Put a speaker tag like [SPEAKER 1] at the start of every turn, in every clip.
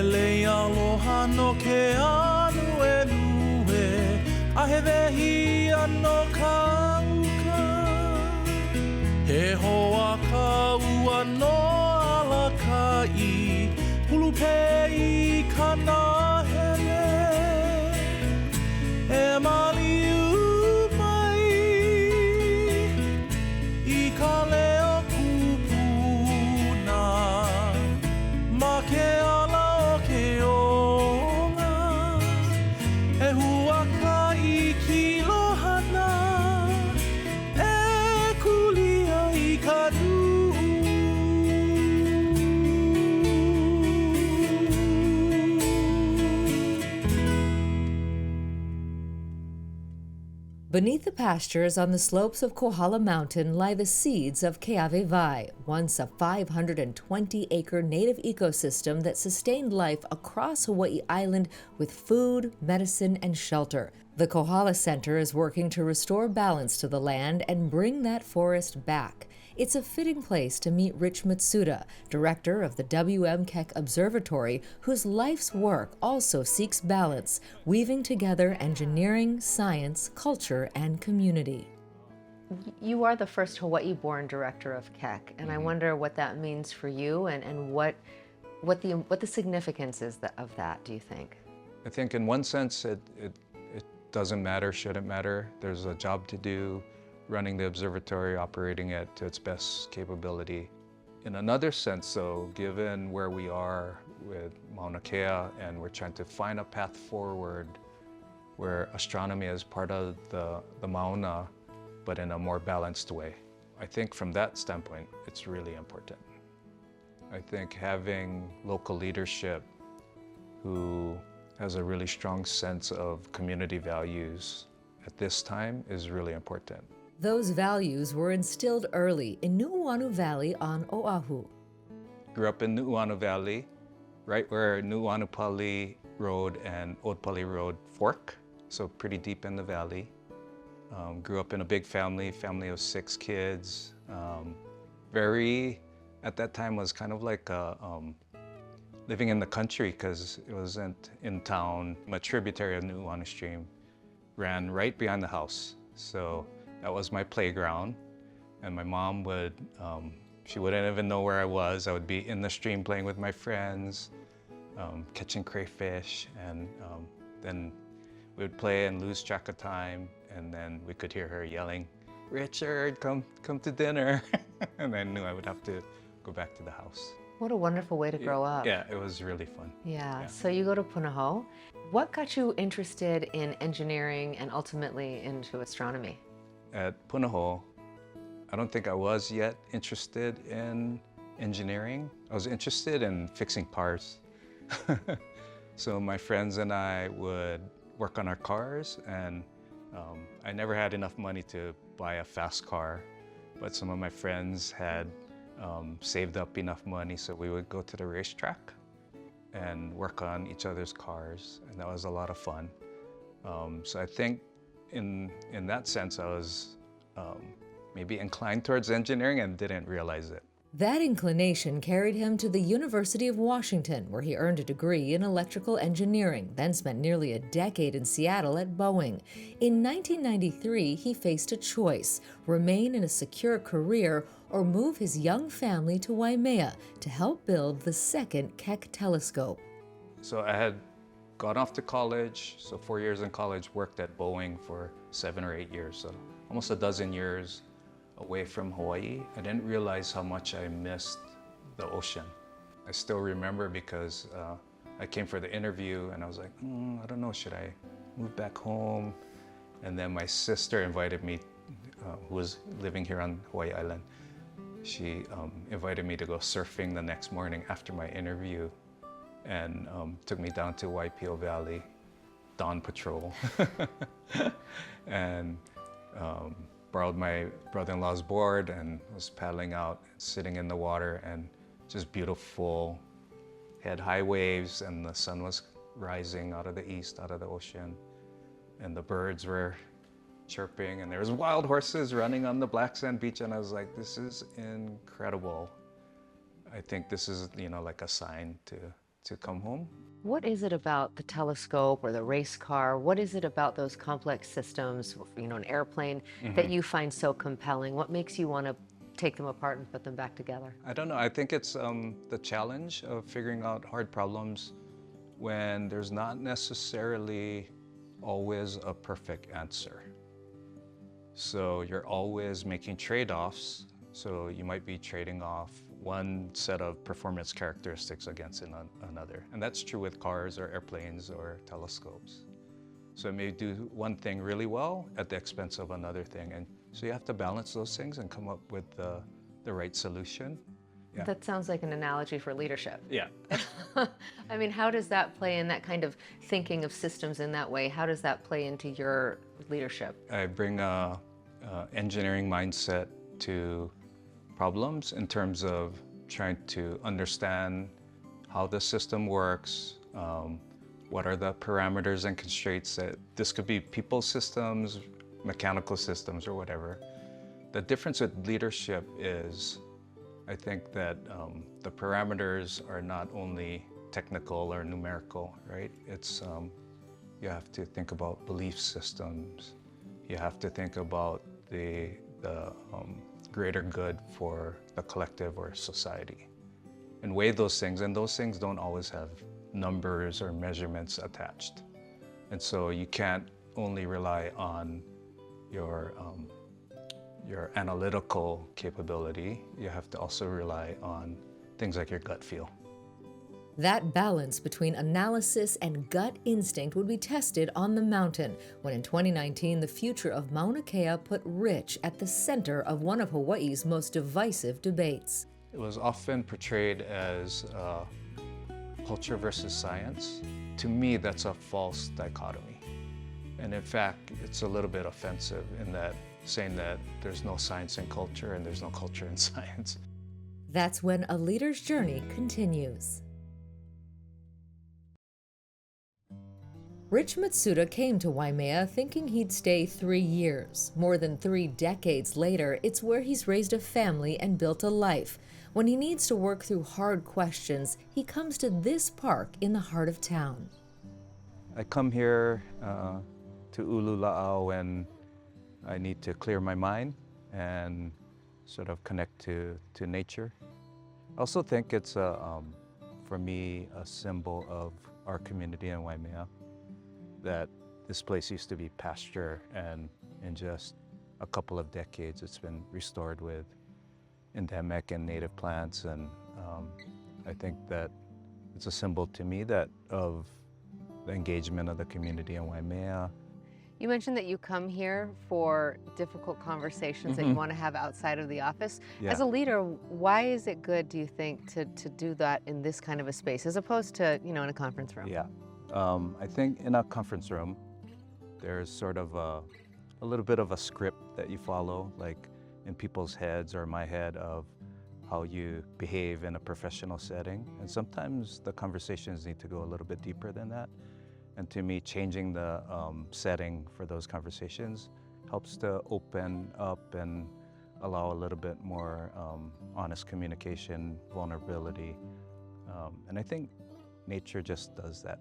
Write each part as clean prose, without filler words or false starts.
[SPEAKER 1] Hele aloha no ke anu e lue, a he wehi ano kauka. He hoa ka ua no ala kai, hulu pei kana hele. E maliu mai, I ka leo kupuna, ma ke ala o ke onga. E hua ka I kilohana, e kulia I ka du.
[SPEAKER 2] Beneath the pastures on the slopes of Kohala Mountain lie the seeds of Keawewai, once a 520-acre native ecosystem that sustained life across Hawaii Island with food, medicine, and shelter. The Kohala Center is working to restore balance to the land and bring that forest back. It's a fitting place to meet Rich Matsuda, director of the Keck Observatory, whose life's work also seeks balance, weaving together engineering, science, culture, and community. You are the first Hawaii-born director of Keck, and I wonder what that means for you and what the significance is of that, do you think?
[SPEAKER 3] I think in one sense it doesn't matter, shouldn't matter. There's a job to do, running the observatory, operating it to its best capability. In another sense though, given where we are with Mauna Kea and we're trying to find a path forward where astronomy is part of the Mauna, but in a more balanced way. I think from that standpoint, it's really important. I think having local leadership who has a really strong sense of community values at this time is really important.
[SPEAKER 2] Those values were instilled early in Nu'uanu Valley on Oahu.
[SPEAKER 3] Grew up in Nu'uanu Valley, right where Nu'uanupali Road and Old-Pali Road fork, so pretty deep in the valley. Grew up in a big family of 6 kids. At that time was kind of like living in the country because it wasn't in town. A tributary of Nu'uanu Stream ran right behind the house. So that was my playground. And my mom she wouldn't even know where I was. I would be in the stream playing with my friends, catching crayfish, and then we would play and lose track of time. And then we could hear her yelling, "Richard, come to dinner." And I knew I would have to go back to the house.
[SPEAKER 2] What a wonderful way to grow up.
[SPEAKER 3] Yeah, it was really fun.
[SPEAKER 2] Yeah, so you go to Punahou. What got you interested in engineering and ultimately into astronomy?
[SPEAKER 3] At Punahou, I don't think I was yet interested in engineering. I was interested in fixing cars. So my friends and I would work on our cars, and I never had enough money to buy a fast car, but some of my friends had saved up enough money, so we would go to the racetrack and work on each other's cars, and that was a lot of fun. So I think in that sense, I was maybe inclined towards engineering and didn't realize it.
[SPEAKER 2] That inclination carried him to the University of Washington, where he earned a degree in electrical engineering, then spent nearly a decade in Seattle at Boeing. In 1993, he faced a choice: remain in a secure career or move his young family to Waimea to help build the second Keck telescope.
[SPEAKER 3] So I had gone off to college, so 4 years in college, worked at Boeing for 7 or 8 years, so almost a dozen years away from Hawaii. I didn't realize how much I missed the ocean. I still remember because I came for the interview and I was like, I don't know, should I move back home? And then my sister invited me, who was living here on Hawaii Island, she invited me to go surfing the next morning after my interview, and took me down to Waipio Valley, dawn patrol, and borrowed my brother-in-law's board and was paddling out, sitting in the water, and just beautiful. Had high waves and the sun was rising out of the east, out of the ocean, and the birds were chirping, and there was wild horses running on the black sand beach, and I was like, this is incredible. I think this is, like a sign to to come home.
[SPEAKER 2] What is it about the telescope or the race car? What is it about those complex systems, an airplane, that you find so compelling? What makes you want to take them apart and put them back together?
[SPEAKER 3] I don't know. I think it's the challenge of figuring out hard problems when there's not necessarily always a perfect answer. So you're always making trade-offs. So you might be trading off one set of performance characteristics against another. And that's true with cars or airplanes or telescopes. So it may do one thing really well at the expense of another thing. And so you have to balance those things and come up with the right solution. Yeah.
[SPEAKER 2] That sounds like an analogy for leadership.
[SPEAKER 3] Yeah.
[SPEAKER 2] I mean, how does that play in that kind of thinking of systems in that way? How does that play into your leadership?
[SPEAKER 3] I bring a engineering mindset to problems in terms of trying to understand how the system works, what are the parameters and constraints that this could be people systems, mechanical systems, or whatever. The difference with leadership is, I think that the parameters are not only technical or numerical, right? It's, you have to think about belief systems. You have to think about the greater good for the collective or society and weigh those things. And those things don't always have numbers or measurements attached. And so you can't only rely on your analytical capability. You have to also rely on things like your gut feel.
[SPEAKER 2] That balance between analysis and gut instinct would be tested on the mountain when in 2019 the future of Mauna Kea put Rich at the center of one of Hawaii's most divisive debates.
[SPEAKER 3] It was often portrayed as culture versus science. To me, that's a false dichotomy. And in fact, it's a little bit offensive in that saying that there's no science in culture and there's no culture in science.
[SPEAKER 2] That's when a leader's journey continues. Rich Matsuda came to Waimea thinking he'd stay 3 years. More than 3 decades later, it's where he's raised a family and built a life. When he needs to work through hard questions, he comes to this park in the heart of town.
[SPEAKER 3] I come here to Ulula'au when I need to clear my mind and sort of connect to nature. I also think it's, for me, a symbol of our community in Waimea, that this place used to be pasture, and in just a couple of decades it's been restored with endemic and native plants. And I think that it's a symbol to me that of the engagement of the community in Waimea.
[SPEAKER 2] You mentioned that you come here for difficult conversations that you want to have outside of the office.
[SPEAKER 3] Yeah.
[SPEAKER 2] As a leader, why is it good, do you think, to do that in this kind of a space as opposed to, in a conference room?
[SPEAKER 3] Yeah. I think in a conference room, there's sort of a little bit of a script that you follow, like in people's heads or my head, of how you behave in a professional setting. And sometimes the conversations need to go a little bit deeper than that. And to me, changing the setting for those conversations helps to open up and allow a little bit more honest communication, vulnerability. And I think nature just does that.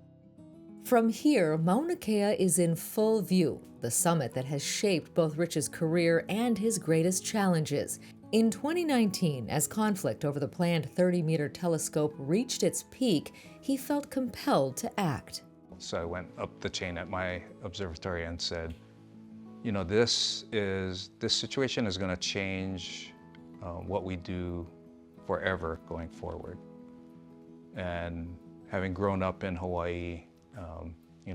[SPEAKER 2] From here, Mauna Kea is in full view, the summit that has shaped both Rich's career and his greatest challenges. In 2019, as conflict over the planned 30-meter telescope reached its peak, he felt compelled to act.
[SPEAKER 3] So I went up the chain at my observatory and said, this situation is going to change what we do forever going forward. And having grown up in Hawaii,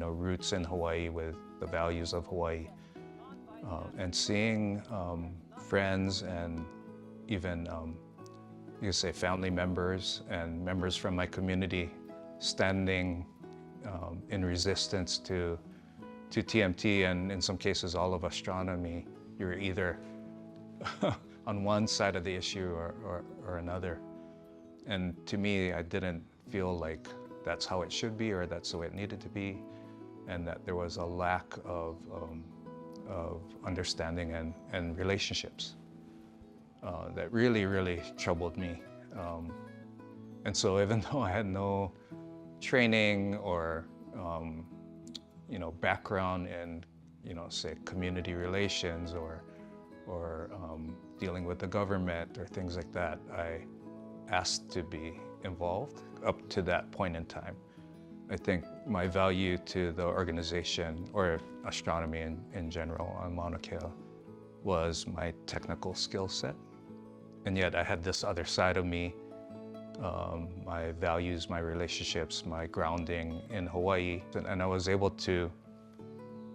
[SPEAKER 3] roots in Hawaii with the values of Hawaii, and seeing friends and even, you could say, family members and members from my community standing in resistance to TMT, and in some cases all of astronomy. You're either on one side of the issue or another. And to me, I didn't feel like that's how it should be or that's the way it needed to be, and that there was a lack of understanding and relationships that really, really troubled me. And so even though I had no training or background in say community relations or dealing with the government or things like that. I asked to be involved up to that point in time. I think my value to the organization or astronomy in general on Mauna Kea was my technical skill set. And yet I had this other side of me, my values, my relationships, my grounding in Hawaii. And I was able to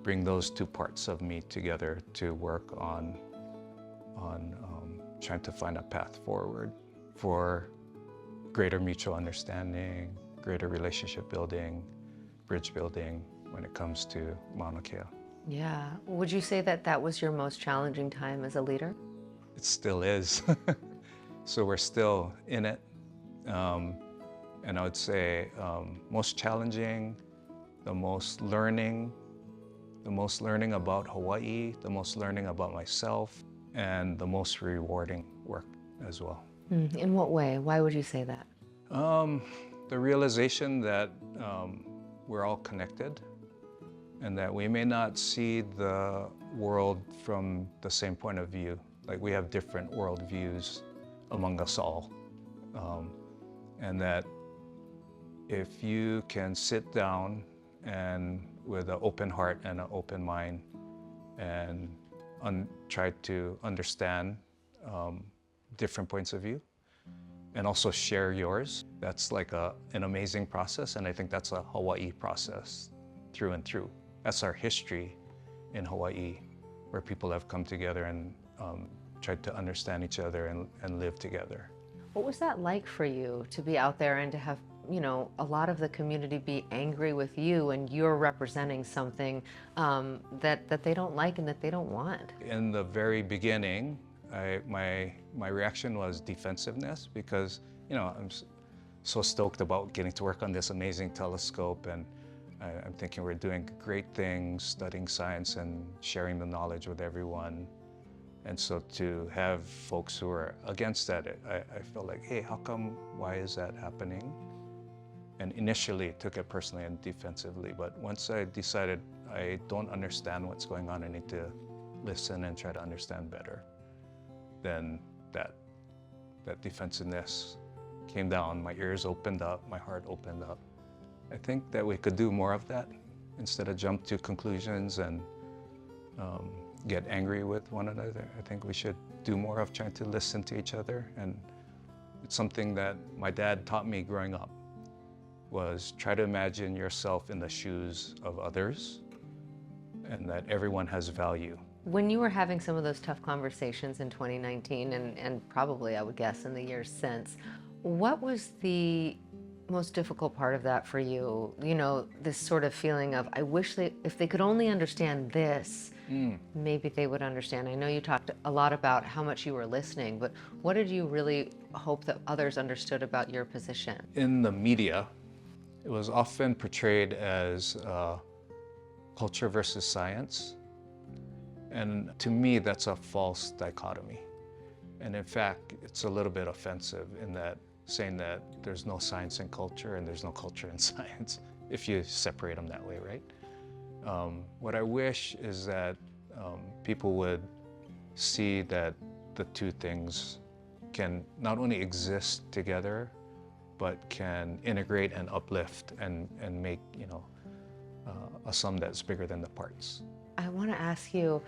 [SPEAKER 3] bring those two parts of me together to work on trying to find a path forward for greater mutual understanding, greater relationship building, bridge building when it comes to Mauna Kea.
[SPEAKER 2] Yeah. Would you say that that was your most challenging time as a leader?
[SPEAKER 3] It still is. So we're still in it. And I would say most challenging, the most learning about Hawaii, the most learning about myself, and the most rewarding work as well.
[SPEAKER 2] In what way? Why would you say that?
[SPEAKER 3] The realization that we're all connected and that we may not see the world from the same point of view. Like we have different worldviews among us all. And that if you can sit down and with an open heart and an open mind and try to understand different points of view and also share yours, that's like an amazing process. And I think that's a Hawaii process through and through. That's our history in Hawaii, where people have come together and tried to understand each other and live together.
[SPEAKER 2] What was that like for you to be out there and to have, a lot of the community be angry with you and you're representing something that they don't like and that they don't want? In
[SPEAKER 3] the very beginning, my reaction was defensiveness because, I'm so stoked about getting to work on this amazing telescope, and I'm thinking we're doing great things, studying science and sharing the knowledge with everyone. And so to have folks who are against that, I felt like, hey, how come, why is that happening? And initially took it personally and defensively, but once I decided I don't understand what's going on, I need to listen and try to understand better, then that defensiveness came down, my ears opened up, my heart opened up. I think that we could do more of that instead of jump to conclusions and get angry with one another. I think we should do more of trying to listen to each other. And it's something that my dad taught me growing up, was try to imagine yourself in the shoes of others and that everyone has value. When you were having some of those tough conversations in 2019 and probably, I would guess, in the years since, what was the most difficult part of that for you? This sort of feeling of, I wish if they could only understand this, maybe they would understand. I know you talked a lot about how much you were listening, but what did you really hope that others understood about your position? In the media, it was often portrayed as culture versus science. And to me, that's a false dichotomy. And in fact, it's a little bit offensive in that saying that there's no science in culture and there's no culture in science, if you separate them that way, right? What I wish is that people would see that the two things can not only exist together, but can integrate and uplift and make, a sum that's bigger than the parts. I want to ask you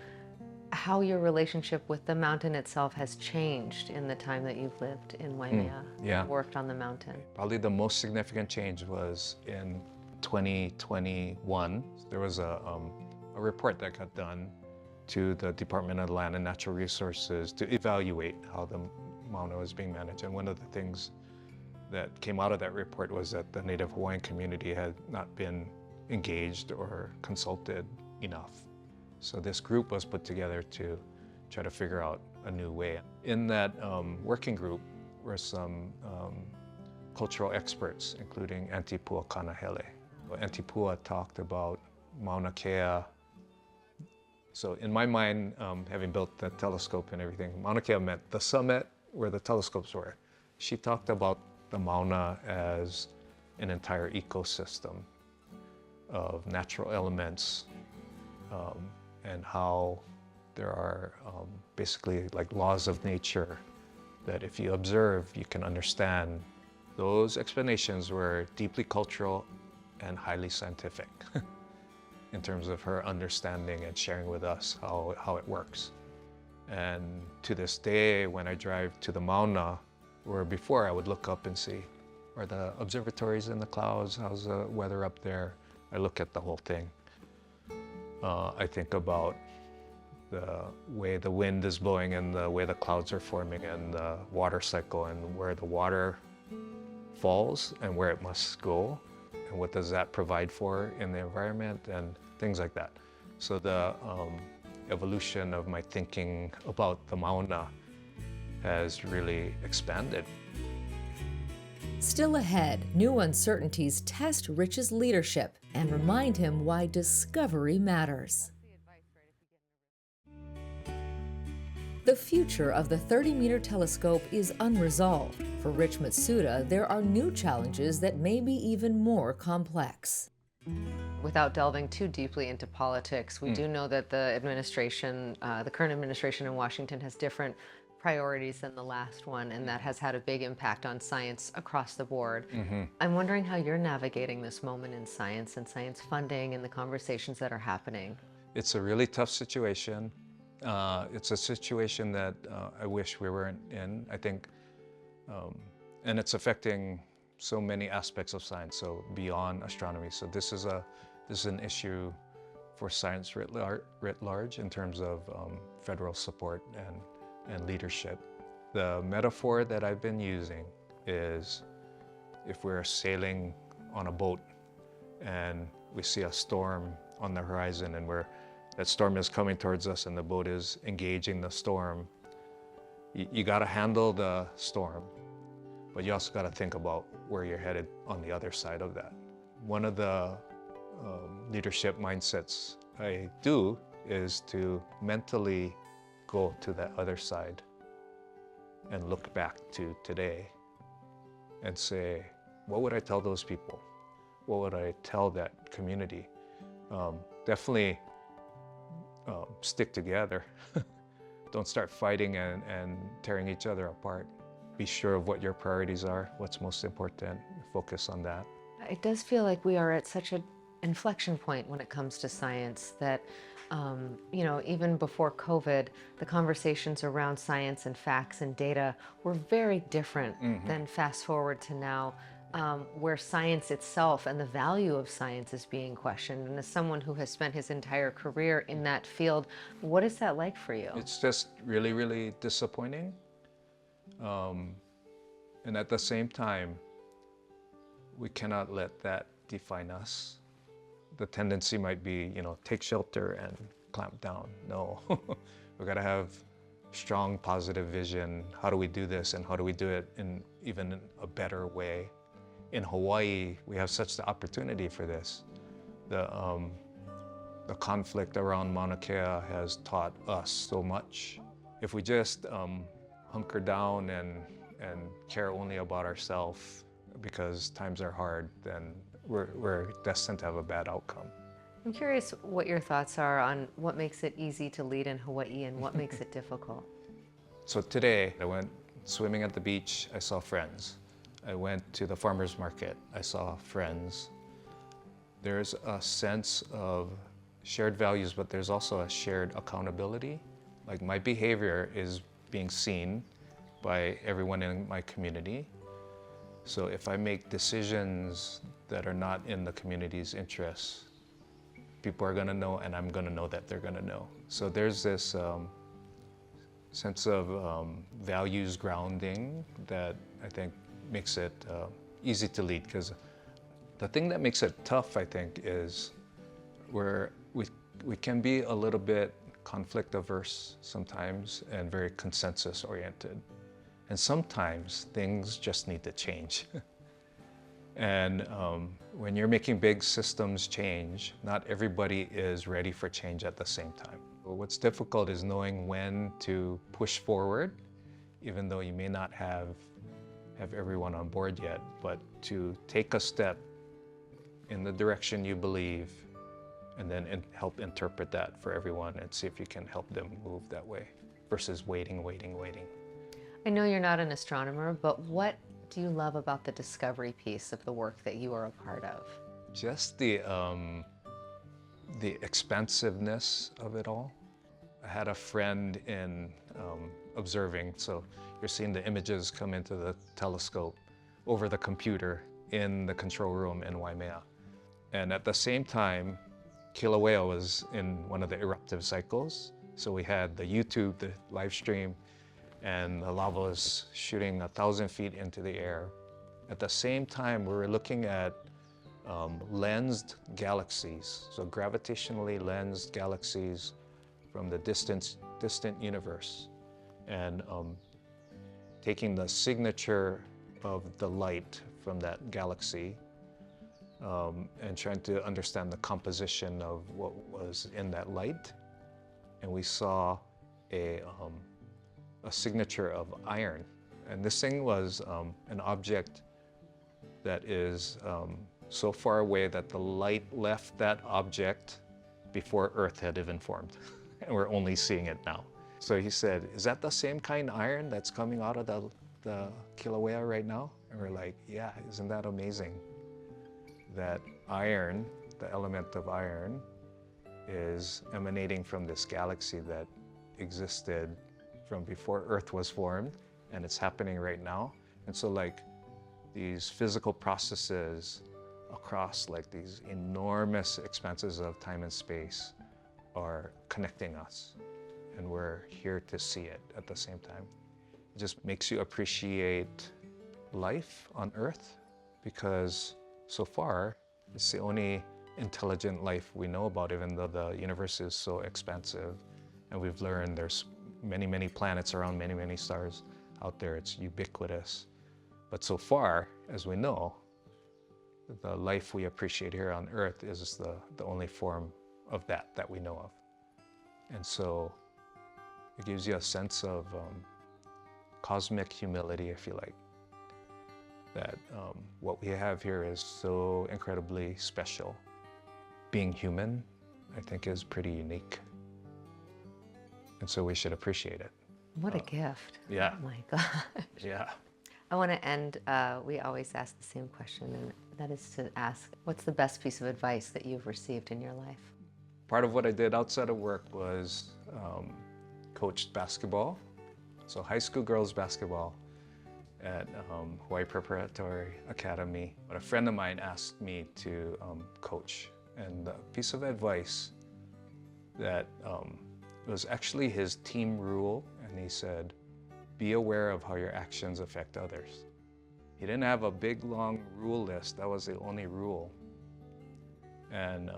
[SPEAKER 3] how your relationship with the mountain itself has changed in the time that you've lived in Waimea, worked on the mountain. Probably the most significant change was in 2021. There was a report that got done to the Department of Land and Natural Resources to evaluate how the Mauna was being managed. And one of the things that came out of that report was that the Native Hawaiian community had not been engaged or consulted enough. So this group was put together to try to figure out a new way. In that working group were some cultural experts, including Auntie Pua Kanahele. Auntie Pua talked about Mauna Kea. So in my mind, having built the telescope and everything, Mauna Kea meant the summit where the telescopes were. She talked about the Mauna as an entire ecosystem of natural elements, and how there are basically like laws of nature that if you observe, you can understand. Those explanations were deeply cultural and highly scientific in terms of her understanding and sharing with us how it works. And to this day, when I drive to the Mauna, where before I would look up and see, are the observatories in the clouds? How's the weather up there? I look at the whole thing. I think about the way the wind is blowing and the way the clouds are forming and the water cycle and where the water falls and where it must go and what does that provide for in the environment and things like that. So the evolution of my thinking about the Mauna has really expanded.
[SPEAKER 2] Still ahead, new uncertainties test Rich's leadership and remind him why discovery matters. The future of the 30-meter telescope is unresolved. For Rich Matsuda, there are new challenges that may be even more complex.
[SPEAKER 4] Without delving too deeply into politics, we do know that the administration, the current administration in Washington has different priorities than the last one, and that has had a big impact on science across the board. I'm wondering how you're navigating this moment in science and science funding and the conversations that are happening.
[SPEAKER 3] It's a really tough situation. It's a situation that I wish we weren't in, I think, and it's affecting so many aspects of science, so beyond astronomy. So this is an issue for science writ large in terms of federal support and leadership. The metaphor that I've been using is if we're sailing on a boat and we see a storm on the horizon and that storm is coming towards us and the boat is engaging the storm, you got to handle the storm, but you also got to think about where you're headed on the other side of that. One of the leadership mindsets I do is to mentally go to that other side and look back to today and say, what would I tell those people? What would I tell that community? Definitely stick together. Don't start fighting and tearing each other apart. Be sure of what your priorities are, what's most important, focus on that.
[SPEAKER 4] It does feel like we are at such an inflection point when it comes to science that, you know, even before COVID, the conversations around science and facts and data were very different than fast forward to now, where science itself and the value of science is being questioned. And as someone who has spent his entire career in that field, what is that like for you?
[SPEAKER 3] It's just really, really disappointing. And at the same time, we cannot let that define us. The tendency might be, you know, take shelter and clamp down. No, we gotta have strong, positive vision. How do we do this, and how do we do it in even a better way? In Hawaii, we have such the opportunity for this. The conflict around Mauna Kea has taught us so much. If we just hunker down and care only about ourselves because times are hard, then we're destined to have a bad outcome.
[SPEAKER 4] I'm curious what your thoughts are on what makes it easy to lead in Hawaii and what makes it difficult.
[SPEAKER 3] So today, I went swimming at the beach, I saw friends. I went to the farmer's market, I saw friends. There's a sense of shared values, but there's also a shared accountability. Like, my behavior is being seen by everyone in my community. So if I make decisions that are not in the community's interests, people are gonna know, and I'm gonna know that they're gonna know. So there's this sense of values grounding that I think makes it easy to lead. Because the thing that makes it tough, I think, is we can be a little bit conflict averse sometimes and very consensus oriented. And sometimes things just need to change. And when you're making big systems change, not everybody is ready for change at the same time. What's difficult is knowing when to push forward, even though you may not have have everyone on board yet, but to take a step in the direction you believe and then help interpret that for everyone and see if you can help them move that way versus waiting.
[SPEAKER 4] I know you're not an astronomer, but what do you love about the discovery piece of the work that you are a part of?
[SPEAKER 3] Just the expansiveness of it all. I had a friend in observing, so you're seeing the images come into the telescope over the computer in the control room in Waimea. And at the same time, Kilauea was in one of the eruptive cycles. So we had the YouTube, the live stream, and the lava was shooting 1,000 feet into the air. At the same time, we were looking at lensed galaxies, so gravitationally lensed galaxies from the distant universe, and taking the signature of the light from that galaxy and trying to understand the composition of what was in that light. And we saw a signature of iron. And this thing was an object that is so far away that the light left that object before Earth had even formed. And we're only seeing it now. So he said, is that the same kind of iron that's coming out of the Kilauea right now? And we're like, yeah, isn't that amazing? That iron, the element of iron, is emanating from this galaxy that existed from before Earth was formed, and it's happening right now. And so like these physical processes across like these enormous expanses of time and space are connecting us, and we're here to see it at the same time. It just makes you appreciate life on Earth, because so far it's the only intelligent life we know about, even though the universe is so expansive. And we've learned there's many planets around many stars out there. It's ubiquitous. But so far, as we know, the life we appreciate here on Earth is the only form of that we know of. And so it gives you a sense of cosmic humility, if you like, that what we have here is so incredibly special. Being human, I think, is pretty unique. And so we should appreciate it.
[SPEAKER 4] What a gift.
[SPEAKER 3] Yeah.
[SPEAKER 4] Oh my gosh.
[SPEAKER 3] Yeah.
[SPEAKER 4] I want to end, we always ask the same question, and that is to ask, what's the best piece of advice that you've received in your life?
[SPEAKER 3] Part of what I did outside of work was coached basketball. So high school girls basketball at Hawaiʻi Preparatory Academy. But a friend of mine asked me to coach. And the piece of advice that was actually his team rule, and he said, be aware of how your actions affect others. He didn't have a big, long rule list. That was the only rule. And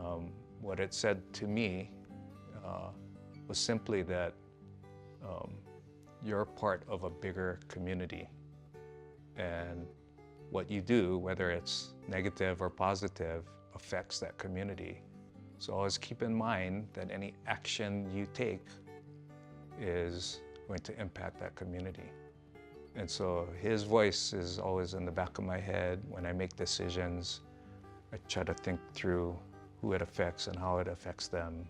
[SPEAKER 3] what it said to me was simply that you're part of a bigger community. And what you do, whether it's negative or positive, affects that community. So always keep in mind that any action you take is going to impact that community. And so his voice is always in the back of my head. When I make decisions, I try to think through who it affects and how it affects them.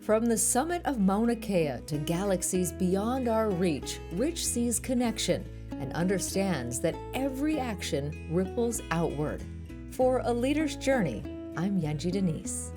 [SPEAKER 2] From the summit of Mauna Kea to galaxies beyond our reach, Rich sees connection and understands that every action ripples outward. For A Leader's Journey, I'm Yanji Denise.